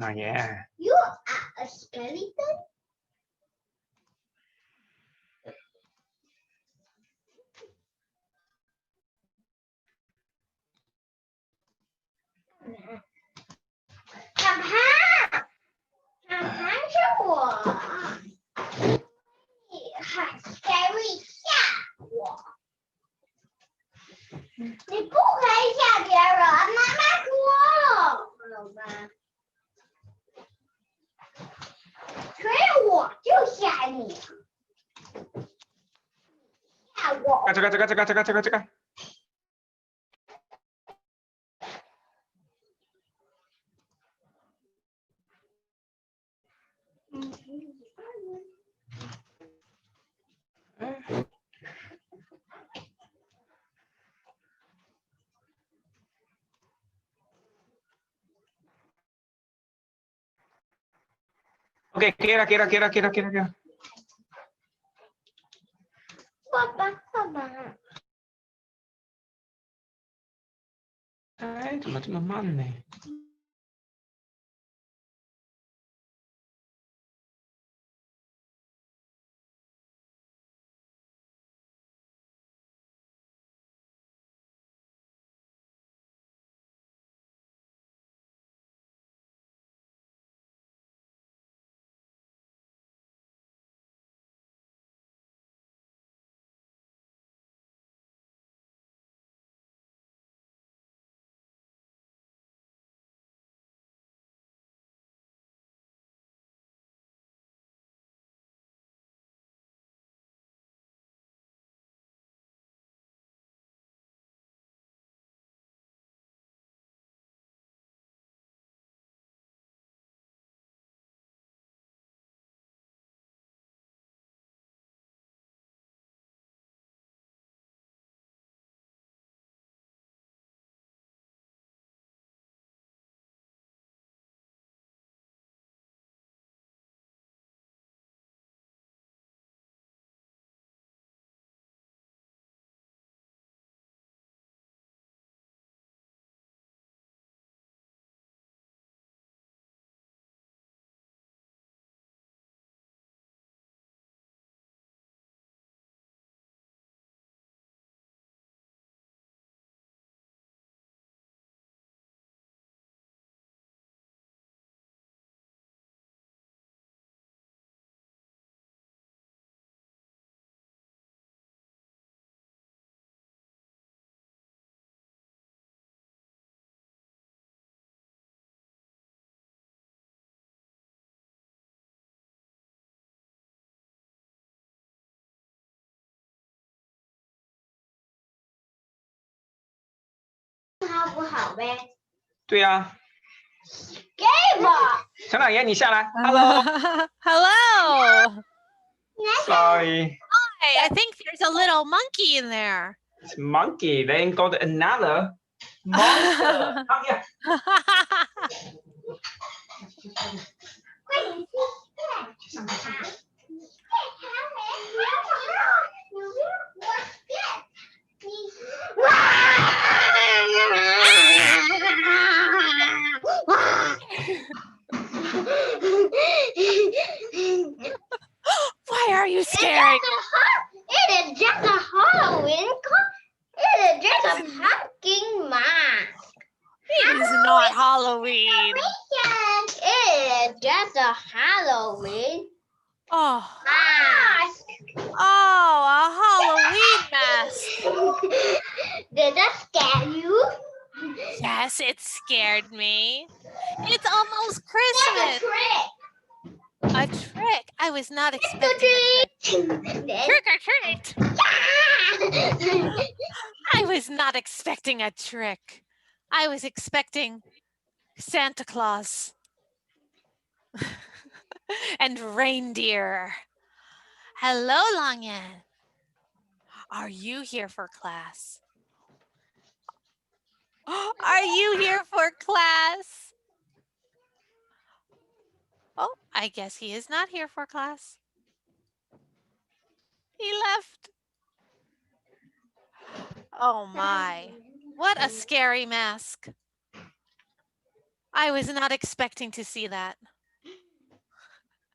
nào nhé. You are a skeleton? Thằng Hán是我，你很 scary 吓我，你不可以吓别人，妈妈说，好吧，所以我就吓你，吓我。这个。OK， 给了。爸爸。哎，怎么这么慢呢？好不好呗？对呀。给吧。陈老爷，你下来。Hello。Hello. Sorry. Hi, I think there's a little monkey in there. It's monkey. Then got another monster. Come here. 快点去上它。Why are you scaring? It is just a Halloween. It is just a pumpkin mask. It is not Halloween. It is just a Halloween Oh, mask. a Halloween mask. Did that scare you? Yes, it scared me. It's almost That's a Christmas. trick. A trick? I was not expecting a trick. Trick or treat. I was not expecting a trick. I was expecting Santa Claus and reindeer. Hello, Longyan. Are you here for class? Are you here for class? Oh, I guess he is not here for class. He left. Oh my, what a scary mask. I was not expecting to see that.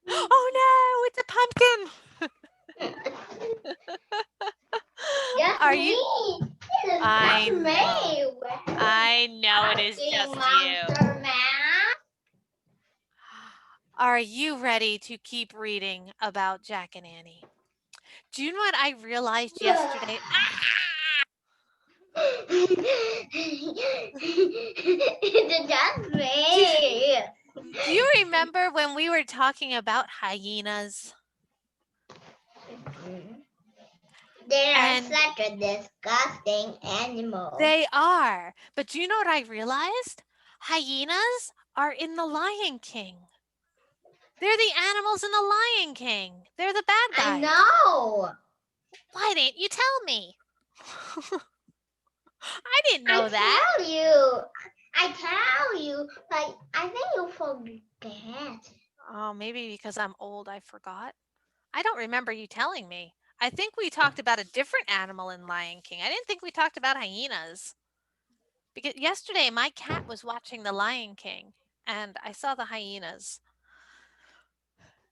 Oh no, it's a pumpkin. Just Are me. you? It is I just me. I know it is just you. Monster Mash. Are you ready to keep reading about Jack and Annie? Do you know what I realized yesterday? It's just me. Do you remember when we were talking about hyenas? They are And such a disgusting animal. they are. But do you know what I realized? Hyenas are in The Lion King. They're the animals in The Lion King. They're the bad guys. I know. Why didn't you tell me? I didn't know that. I tell you, but I think you forget. Oh, maybe because I'm old, I forgot. I don't remember you telling me. I think we talked about a different animal in Lion King. I didn't think we talked about hyenas. Because yesterday my cat was watching The Lion King and I saw the hyenas.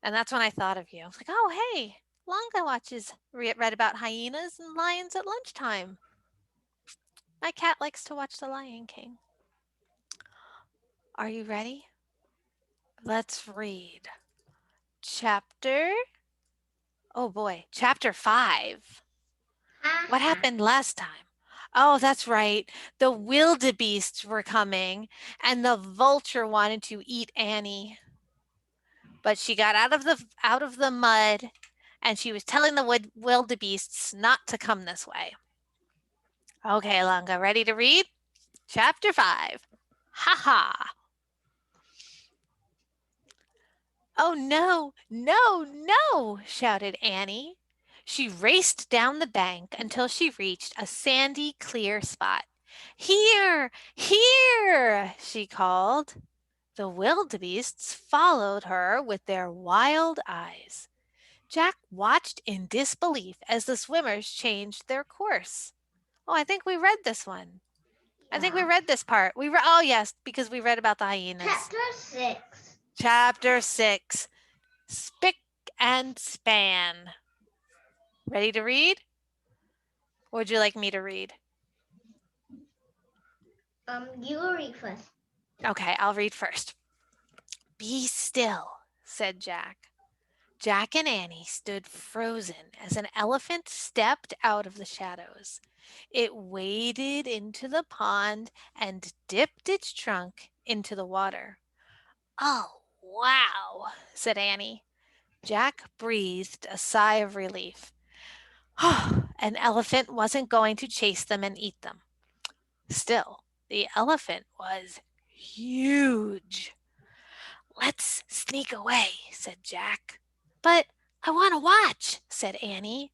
And that's when I thought of you. I was like, oh, hey, Longa read about hyenas and lions at lunchtime. My cat likes to watch The Lion King. Are you ready? Let's read chapter 5. What happened last time? Oh, that's right. The wildebeests were coming and the vulture wanted to eat Annie. But she got out of the mud and she was telling the wildebeests not to come this way. Okay, Longa, ready to read? Chapter 5. Ha ha. Oh no, no, no, shouted Annie. She raced down the bank until she reached a sandy, clear spot. Here, here, she called. The wildebeests followed her with their wild eyes. Jack watched in disbelief as the swimmers changed their course. Oh, I think we read this one. I think we read this part. Oh yes, because we read about the hyenas. Chapter 6. Chapter 6. Spick and Span. Ready to read? Or would you like me to read? You read first. Okay, I'll read first. Be still, said Jack. Jack and Annie stood frozen as an elephant stepped out of the shadows. It waded into the pond and dipped its trunk into the water. Oh, wow, said Annie. Jack breathed a sigh of relief. An elephant wasn't going to chase them and eat them. Still, the elephant was huge. Let's sneak away, said Jack. But I want to watch, said Annie.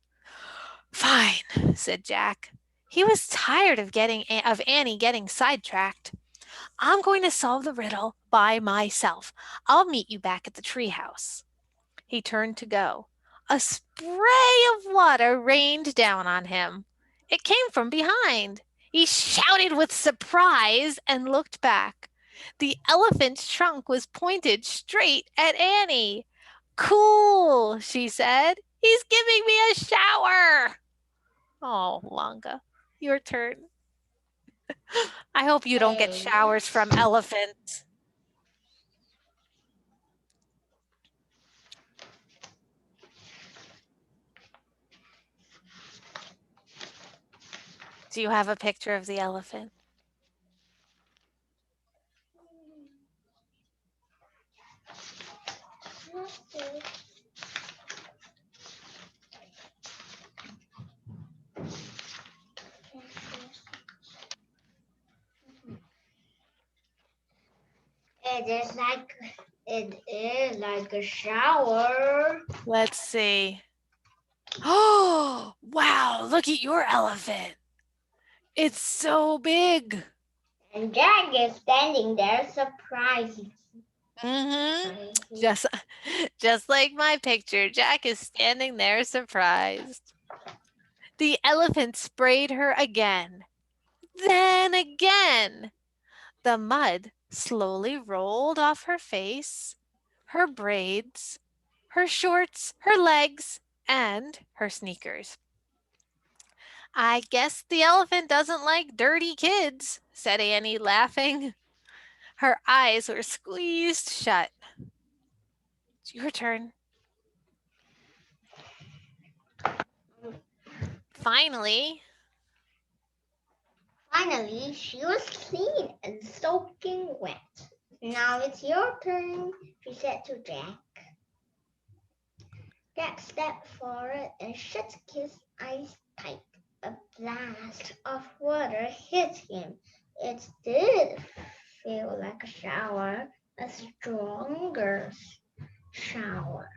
Fine, said Jack. He was tired of Annie getting sidetracked. I'm going to solve the riddle by myself. I'll meet you back at the treehouse. He turned to go. A spray of water rained down on him. It came from behind. He shouted with surprise and looked back. The elephant's trunk was pointed straight at Annie. Cool, she said. He's giving me a shower. Oh, Longa, your turn. I hope you don't get showers from elephants. Do you have a picture of the elephant? It is like a shower. Let's see. Oh, wow, look at your elephant. It's so big. And Jack is standing there surprised. Mm-hmm. Just like my picture, Jack is standing there surprised. The elephant sprayed her again. Then again. The mud slowly rolled off her face, her braids, her shorts, her legs, and her sneakers. I guess the elephant doesn't like dirty kids, said Annie, laughing. Her eyes were squeezed shut. It's your turn. Finally, she was clean and soaking wet. Now it's your turn, she said to Jack. Jack stepped forward and shut his eyes tight. A blast of water hit him. It did feel like a shower, a stronger shower.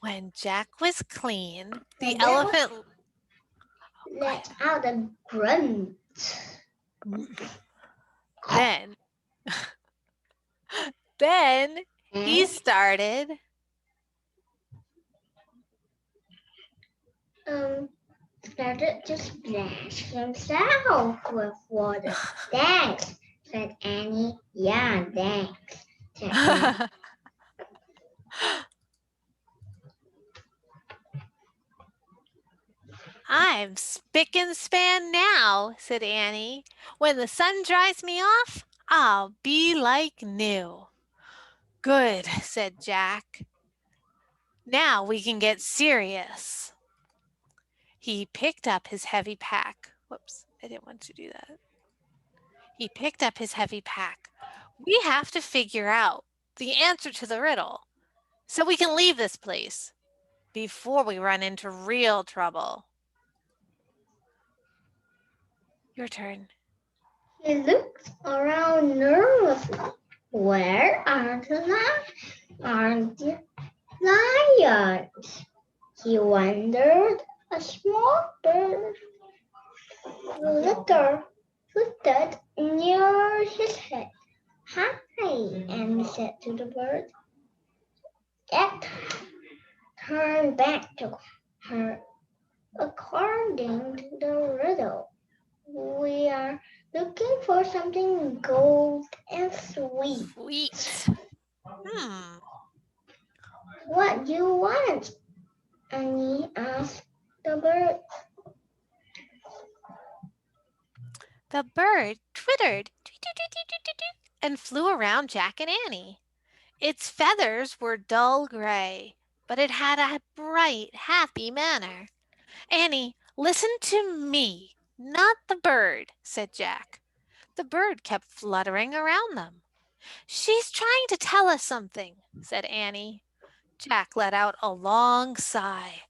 when Jack was clean, the elephant let out a grunt. Then he started to splash himself with water. Thanks, said Annie. Yeah, thanks, said Annie. I'm spick and span now, said Annie. When the sun dries me off, I'll be like new. Good, said Jack. Now we can get serious. He picked up his heavy pack. Whoops, I didn't want to do that. He picked up his heavy pack. We have to figure out the answer to the riddle so we can leave this place before we run into real trouble. Your turn. He looked around nervously. Where are the lions? He wondered. A small bird fluttered near his head. Hi, Annie said to the bird. Jack turned back to her. According to the riddle, we are looking for something gold and sweet. Sweet. What do you want? Annie asked the bird. The bird twittered and flew around Jack and Annie. Its feathers were dull gray, but it had a bright, happy manner. Annie, listen to me, not the bird, said Jack. The bird kept fluttering around them. She's trying to tell us something, said Annie. Jack let out a long sigh.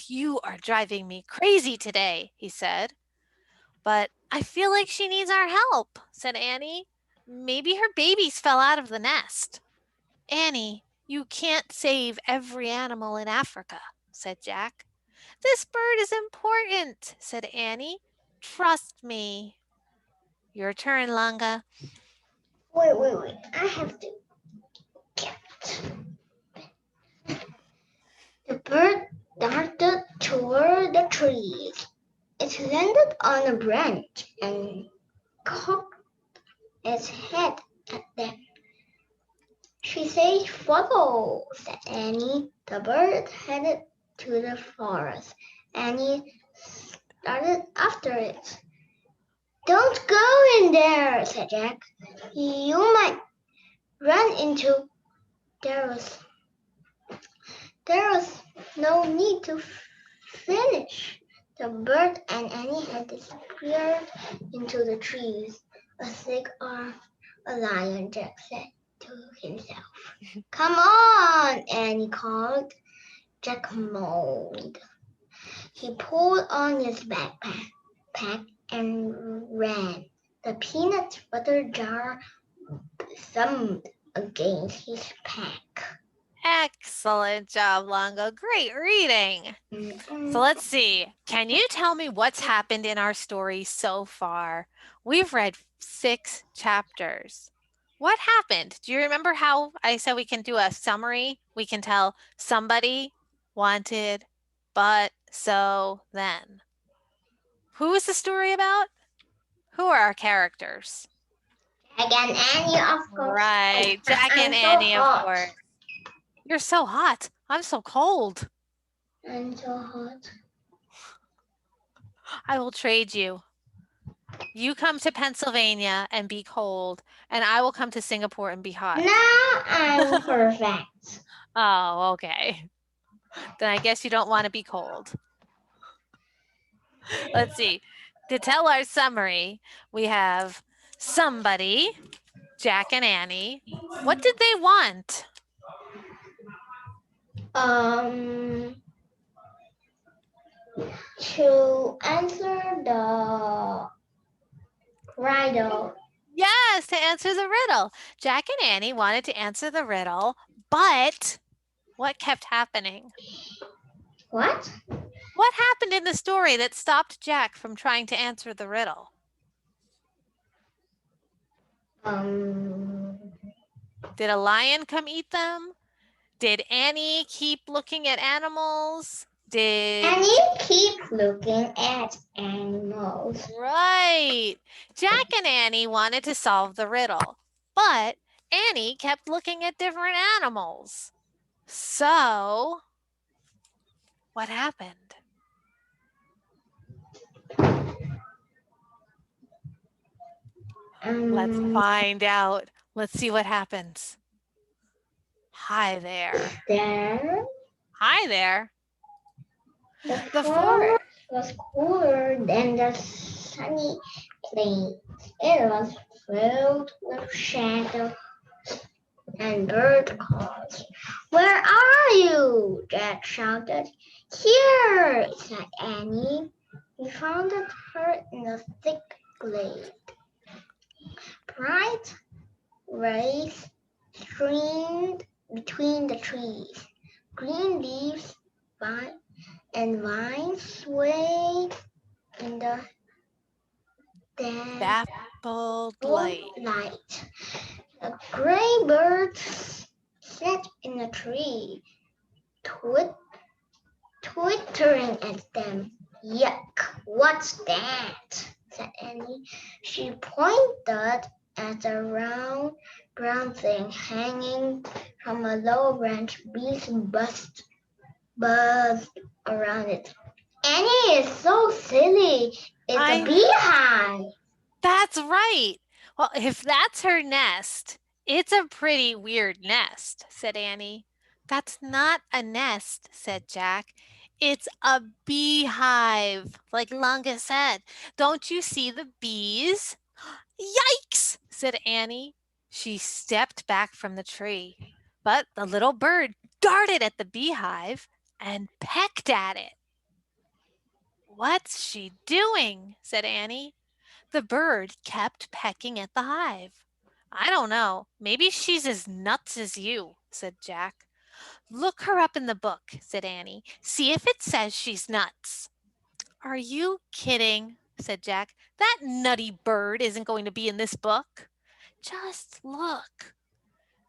You are driving me crazy today, he said. But I feel like she needs our help, said Annie. Maybe her babies fell out of the nest. Annie, you can't save every animal in Africa, said Jack. This bird is important, said Annie. Trust me. Your turn, Langa. Wait. I have to get. The bird darted toward the trees. It landed on a branch and cocked its head at them. She said, follow, said Annie. The bird headed to the forest. Annie started after it. Don't go in there, said Jack. You might run into... There was no need to finish. The bird and Annie had disappeared into the trees. A sick or a lion, Jack said to himself. Come on, Annie called. Jack moaned. He pulled on his backpack and ran. The peanut butter jar thumped against his pack. Excellent job, Longo. Great reading. So let's see. Can you tell me what's happened in our story so far? We've read 6 chapters. What happened? Do you remember how I said we can do a summary? We can tell somebody wanted, but, so, then. Who is the story about? Who are our characters? Jack and Annie, of course. Right, Jack and I'm so Annie, of hot. course. You're so hot. I'm so cold. I'm so hot. I will trade you. You come to Pennsylvania and be cold, and I will come to Singapore and be hot. Now I'm perfect. Oh, okay. Then I guess you don't want to be cold. Let's see. To tell our summary, we have somebody, Jack and Annie. What did they want? To answer the riddle. Yes, to answer the riddle. Jack and Annie wanted to answer the riddle, but what kept happening? What? What happened in the story that stopped Jack from trying to answer the riddle? Did a lion come eat them? Did Annie keep looking at animals? And you keep looking at animals. Right. Jack and Annie wanted to solve the riddle, but Annie kept looking at different animals. So, what happened? Let's find out. Let's see what happens. Hi there. There. Hi there. The forest was cooler than the sunny plain. It was filled with shadows and bird calls. Where are you? Jack shouted. Here, said Annie. He found her in a thick glade. Bright rays streamed between the trees. Green leaves and vines swayed in the dappled light. A gray bird sat in a tree, twittering at them. Yuck, what's that? Said Annie. She pointed at a round brown thing hanging from a low branch. Bees buzzed around it. Annie is so silly. It's a beehive. That's right. Well, if that's her nest, it's a pretty weird nest, said Annie. That's not a nest, said Jack. It's a beehive, like Lunga said. Don't you see the bees? Yikes, said Annie. She stepped back from the tree, but the little bird darted at the beehive and pecked at it. What's she doing? Said Annie. The bird kept pecking at the hive. I don't know. Maybe she's as nuts as you, said Jack. Look her up in the book, said Annie. See if it says she's nuts. Are you kidding? Said Jack. That nutty bird isn't going to be in this book. Just look.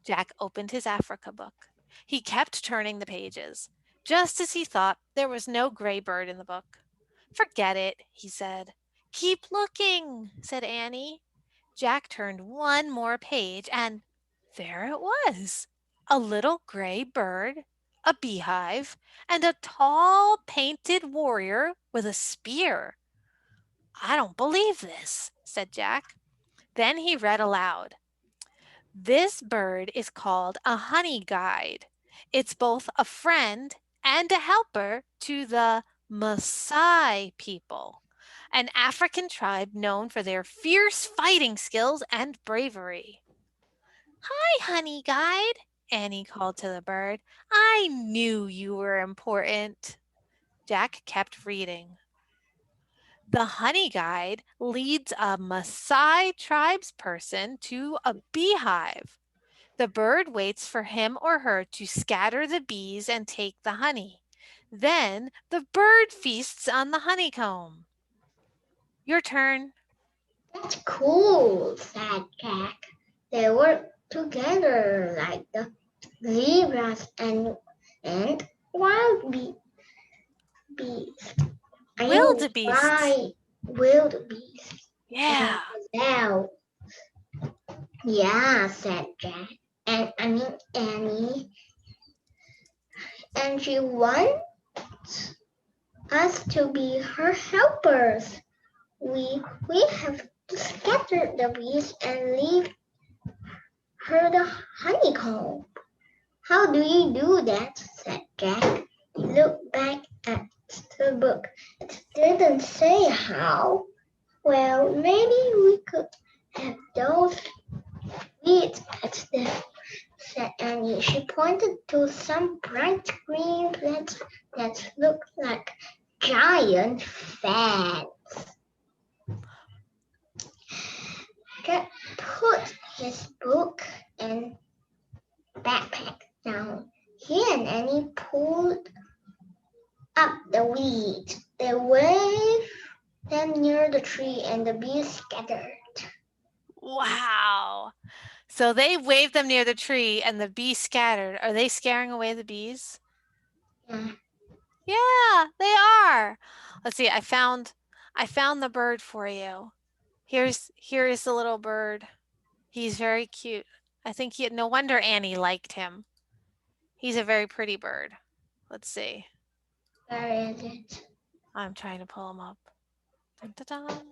Jack opened his Africa book. He kept turning the pages. Just as he thought, there was no gray bird in the book. Forget it, he said. Keep looking, said Annie. Jack turned one more page, and there it was. A little gray bird, a beehive, and a tall painted warrior with a spear. I don't believe this, said Jack. Then he read aloud. This bird is called a honey guide. It's both a friend and a helper to the Maasai people, an African tribe known for their fierce fighting skills and bravery. Hi, honey guide, Annie called to the bird. I knew you were important. Jack kept reading. The honey guide leads a Maasai tribesperson to a beehive. The bird waits for him or her to scatter the bees and take the honey. Then the bird feasts on the honeycomb. Your turn. That's cool, said Jack. They work together like the zebras and wild bees. Wildebeest. wildebeest. Yeah. Now, yeah, said Jack. And Annie. And she wants us to be her helpers. We have to scatter the bees and leave her the honeycomb. How do you do that? Said Jack. He looked back at the book. It didn't say how. Well, maybe we could have those weeds at them, said Annie. She pointed to some bright green plants that looked like giant fans. Jack put his book and backpack down. He and Annie pulled up the weeds. They waved them near the tree and the bees scattered. Wow. So they waved them near the tree and the bees scattered. Are they scaring away the bees? Yeah. Yeah, they are. Let's see. I found the bird for you. Here is the little bird. He's very cute. I think no wonder Annie liked him. He's a very pretty bird. Let's see. Where is it? I'm trying to pull him up. Dun, dun, dun.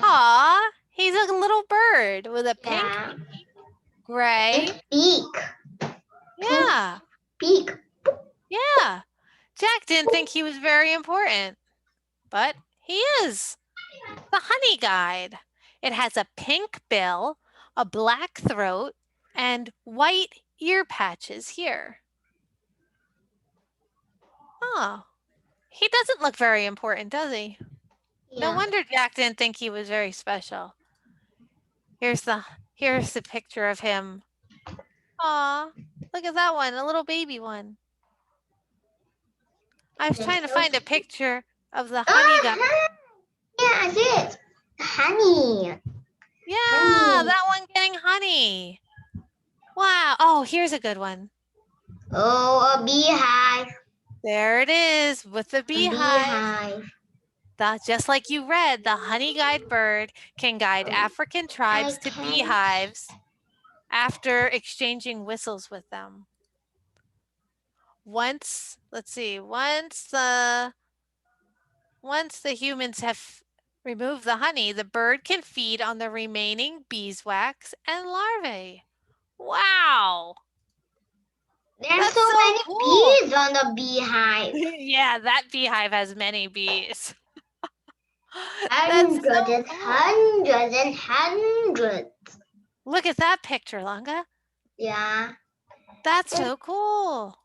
Aw, he's a little bird with a pink, Yeah. gray. And beak. Yeah, Beak. yeah. Jack didn't think he was very important, but he is. The honey guide. It has a pink bill, a black throat, and white ear patches here. Oh, he doesn't look very important, does he? Yeah. No wonder Jack didn't think he was very special. Here's the picture of him. Aw, look at that one, a little baby one. I was trying to find a picture of the honey guy. Yeah, I see it. Honey. Yeah, Honey. that one getting honey. Wow. Oh, here's a good one. Oh, a beehive. There it is with the beehive. Just like you read, the honey guide bird can guide African tribes to beehives after exchanging whistles with them. Once the humans have removed the honey, the bird can feed on the remaining beeswax and larvae. Wow. There's so many cool. bees on the beehive. Yeah, that beehive has many bees. Hundreds so and cool. hundreds and hundreds. Look at that picture, Lunga. Yeah. That's so cool.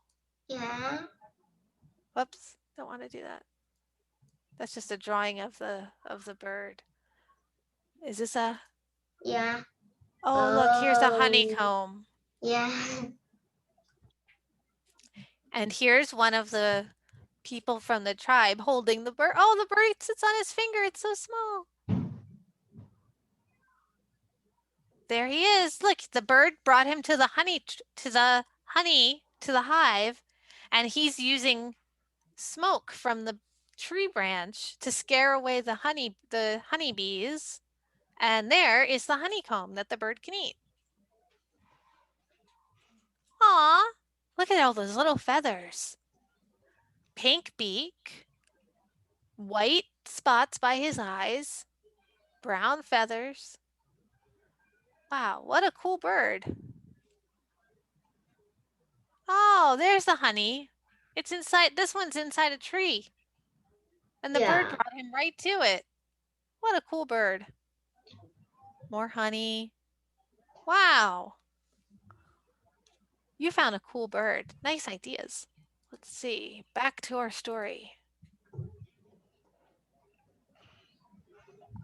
Yeah. Whoops, don't want to do that. That's just a drawing of the bird. Is this a? Yeah. Oh, look, here's a honeycomb. Yeah. And here's one of the people from the tribe holding the bird. Oh, the bird sits on his finger. It's so small. There he is. Look, the bird brought him to the hive, and he's using smoke from the tree branch to scare away the honeybees. And there is the honeycomb that the bird can eat. Aw, look at all those little feathers. Pink beak, white spots by his eyes, brown feathers. Wow, what a cool bird. Oh, there's the honey. It's inside, this one's inside a tree. And the bird brought him right to it. What a cool bird. More honey. Wow. You found a cool bird. Nice ideas. Let's see, back to our story.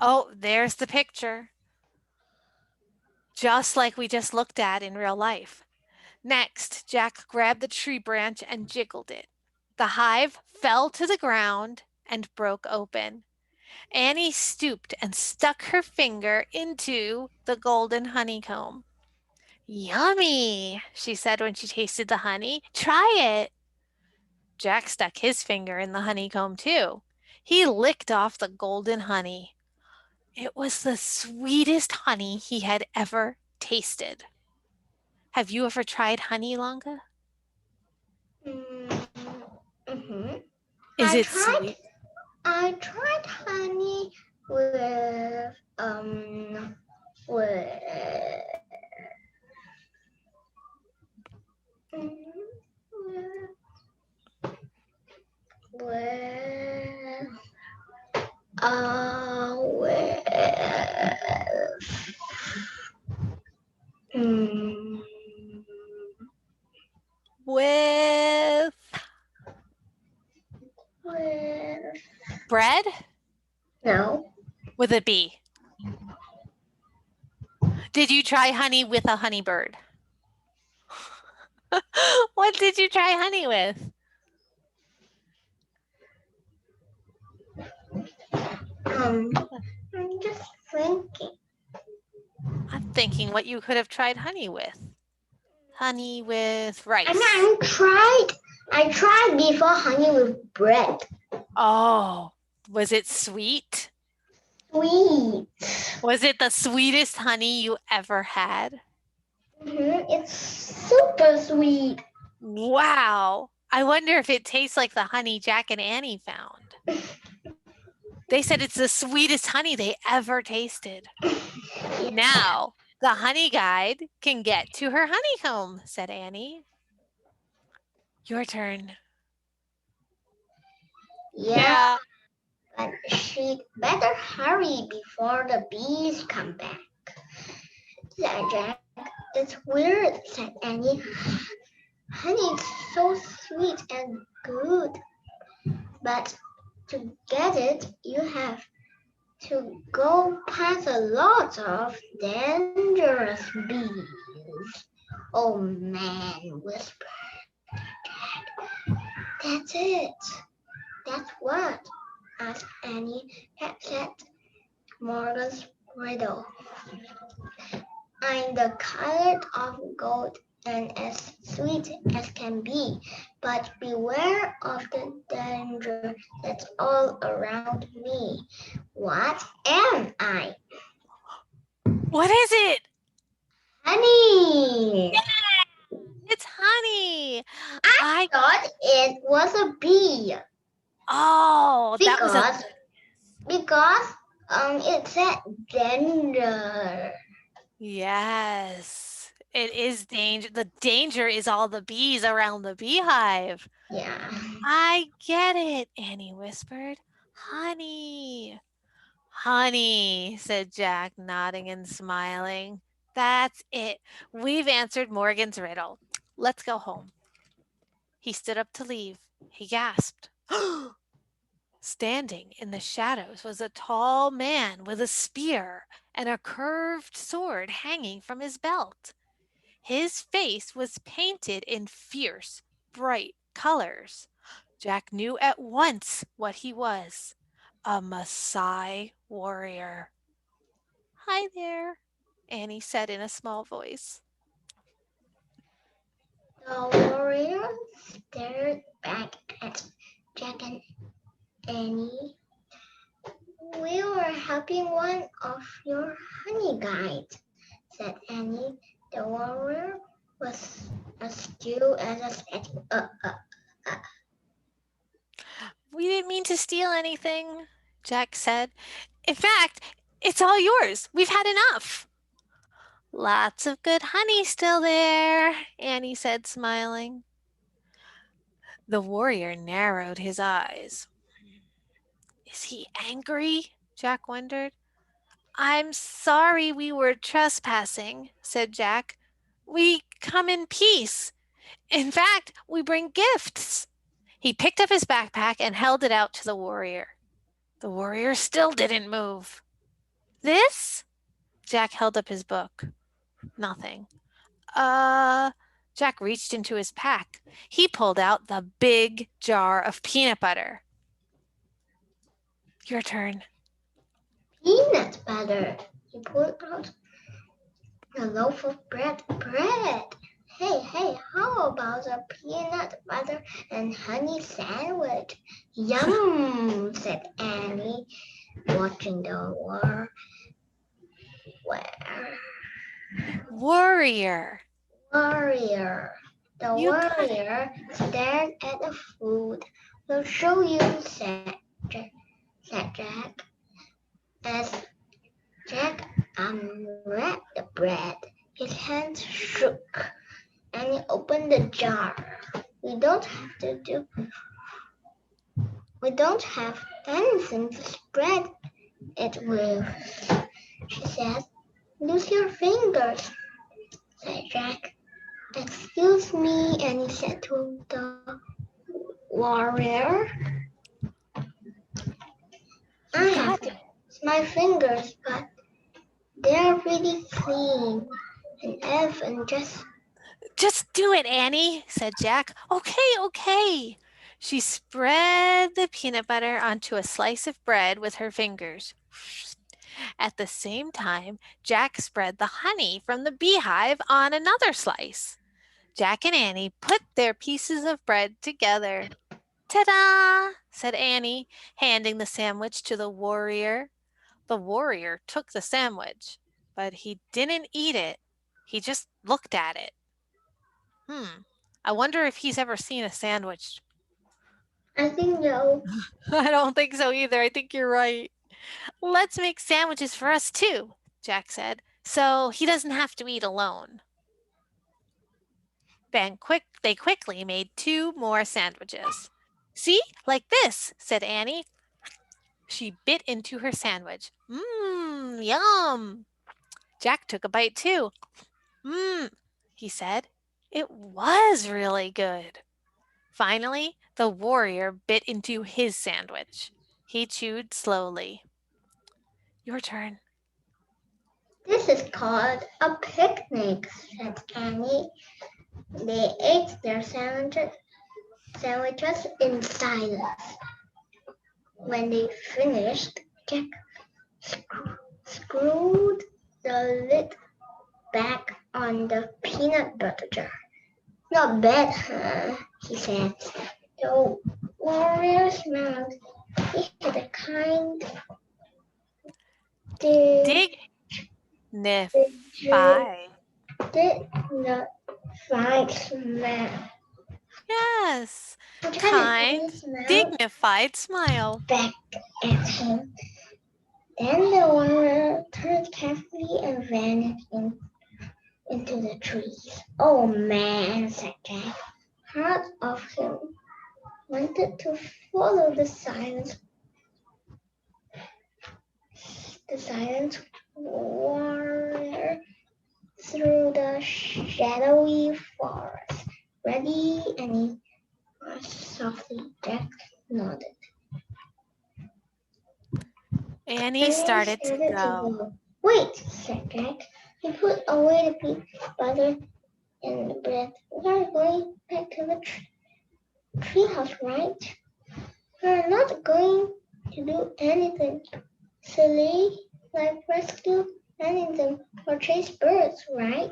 Oh, there's the picture. Just like we just looked at in real life. Next, Jack grabbed the tree branch and jiggled it. The hive fell to the ground and broke open. Annie stooped and stuck her finger into the golden honeycomb. Yummy, she said when she tasted the honey. Try it. Jack stuck his finger in the honeycomb too. He licked off the golden honey. It was the sweetest honey he had ever tasted. Have you ever tried honey, Longa? Mm-hmm. Is it sweet? I tried honey with with with With bread? no. With a B. Did you try honey with a honey bird? What did you try honey with? I'm just thinking. I'm thinking what you could have tried honey with. Honey with rice. I tried before honey with bread. Oh, was it sweet? Sweet. Was it the sweetest honey you ever had? It's super sweet. Wow. I wonder if it tastes like the honey Jack and Annie found. They said it's the sweetest honey they ever tasted. Now, the honey guide can get to her honeycomb, said Annie. Your turn. Yeah. But she'd better hurry before the bees come back, said Jack. It's weird, said Annie. Honey is so sweet and good. But to get it, you have to go past a lot of dangerous bees. Oh man, whispered Jack. That's it. That's what? Asked Annie. That's Morgan's riddle. I'm the color of gold and as sweet as can be, but beware of the danger that's all around me. What am I? What is it? Honey! Yeah, it's honey. I thought it was a bee. Oh, because, that was a... Because it said danger. Yes, it is danger. The danger is all the bees around the beehive. Yeah. I get it, Annie whispered. Honey. Honey, said Jack, nodding and smiling. That's it. We've answered Morgan's riddle. Let's go home. He stood up to leave. He gasped. Standing in the shadows was a tall man with a spear and a curved sword hanging from his belt. His face was painted in fierce, bright colors. Jack knew at once what he was. A Maasai warrior. Hi there, Annie said in a small voice. The warrior stared back at Jack and Annie. We were helping one of your honey guides, said Annie. The warrior was as still as a statue. We didn't mean to steal anything, Jack said. In fact, it's all yours. We've had enough. Lots of good honey still there, Annie said, smiling. The warrior narrowed his eyes. Is he angry? Jack wondered. I'm sorry we were trespassing, said Jack. We come in peace. In fact, we bring gifts. He picked up his backpack and held it out to the warrior. The warrior still didn't move. This? Jack held up his book. Nothing. Jack reached into his pack. He pulled out the big jar of peanut butter. Your turn. Peanut butter. He pulled out a loaf of bread. Bread. Hey, how about a peanut butter and honey sandwich? Yum, said Annie, watching the Warrior. warrior. The You got it. warrior stared at the food. We'll show you, said Jack. As Jack unwrapped the bread, his hands shook, and he opened the jar. We don't have anything to spread it with, she said. Use your fingers, said Jack. Excuse me, Annie said to the warrior. I have to use my fingers, but they're really clean. And Evan Just do it, Annie, said Jack. Okay. She spread the peanut butter onto a slice of bread with her fingers. At the same time, Jack spread the honey from the beehive on another slice. Jack and Annie put their pieces of bread together. Ta-da! said Annie, handing the sandwich to the warrior. The warrior took the sandwich, but he didn't eat it. He just looked at it. I wonder if he's ever seen a sandwich. I think no. I don't think so either. I think you're right. Let's make sandwiches for us too, Jack said, so he doesn't have to eat alone. They quickly made 2 more sandwiches. See, like this, said Annie. She bit into her sandwich. Yum. Jack took a bite too. He said. It was really good. Finally, the warrior bit into his sandwich. He chewed slowly. Your turn. This is called a picnic, said Annie. They ate their sandwiches in silence. When they finished, Jack screwed the lid back on the peanut butter jar. Not bad, huh? He said. The warrior smiled. He had a kind Dignified. dignified smile. Yes. What Kind, smile dignified smile. back at him. Then the warrior turned carefully and vanished into the trees. Oh man, said Jack. Part of him wanted to follow the silent warrior through the shadowy forest. Ready, Annie? Softly, Jack nodded. Annie started to go. Wait, said Jack. He put away the peanut butter and the bread. We're going back to the treehouse, right? We're not going to do anything silly like rescue anything or chase birds, right?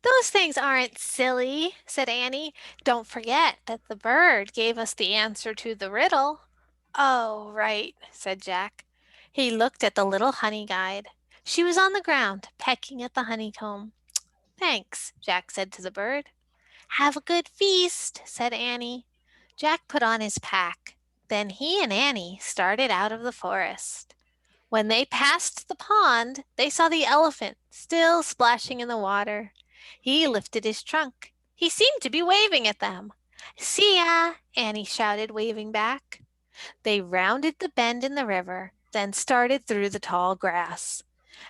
Those things aren't silly, said Annie. Don't forget that the bird gave us the answer to the riddle. Oh, right, said Jack. He looked at the little honey guide. She was on the ground, pecking at the honeycomb. Thanks, Jack said to the bird. Have a good feast, said Annie. Jack put on his pack. Then he and Annie started out of the forest. When they passed the pond, they saw the elephant still splashing in the water. He lifted his trunk. He seemed to be waving at them. See ya, Annie shouted, waving back. They rounded the bend in the river, then started through the tall grass.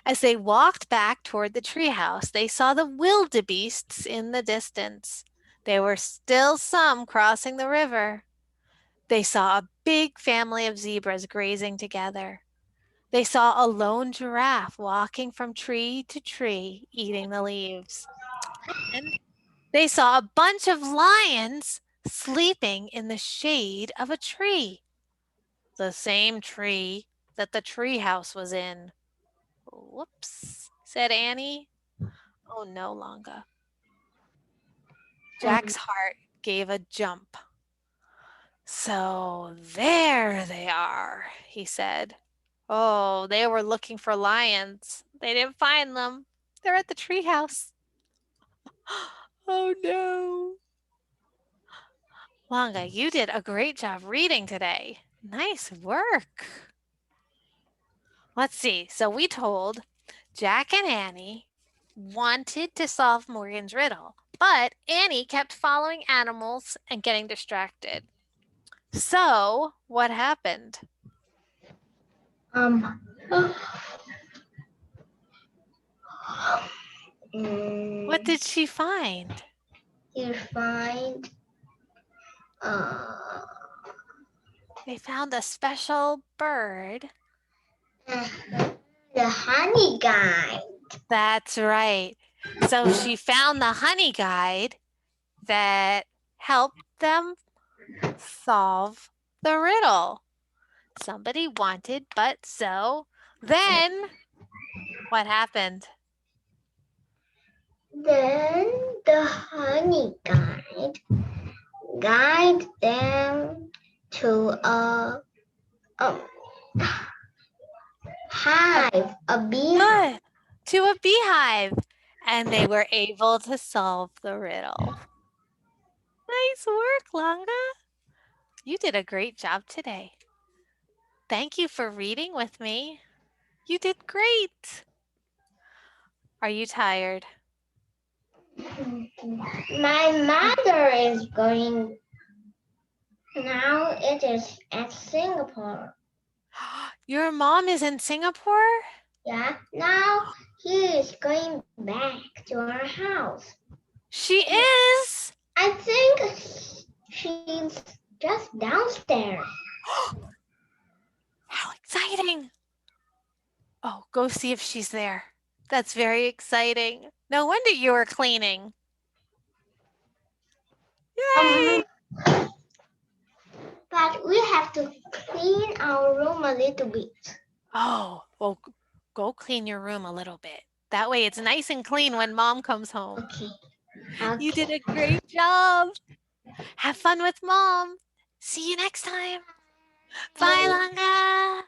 As they walked back toward the treehouse, they saw the wildebeests in the distance. There were still some crossing the river. They saw a big family of zebras grazing together. They saw a lone giraffe walking from tree to tree, eating the leaves. And they saw a bunch of lions sleeping in the shade of a tree. The same tree that the treehouse was in. Whoops, said Annie. Oh no, Longa. Jack's heart gave a jump. So there they are, he said. Oh, they were looking for lions. They didn't find them. They're at the treehouse. Oh no. Longa, you did a great job reading today. Nice work. Let's see. So we told Jack and Annie wanted to solve Morgan's riddle, but Annie kept following animals and getting distracted. So what happened? What did she find? You find They found a special bird. the honey guy. That's right. So she found the honey guide that helped them solve the riddle. Somebody wanted, but so then what happened? Then the honey guide them to a hive, a beehive. Good. To a beehive, and they were able to solve the riddle. Nice work, Longa. You did a great job today. Thank you for reading with me. You did great. Are you tired? My mother is going. Now it is at Singapore. Your mom is in Singapore? Yeah, now he is going back to our house. She is? I think she's just downstairs. How exciting. Oh, go see if she's there. That's very exciting. No wonder you were cleaning. Yay! But we have to clean our room a little bit. Oh, well, go clean your room a little bit. That way it's nice and clean when mom comes home. Okay. You did a great job. Have fun with mom. See you next time. Bye, Longa.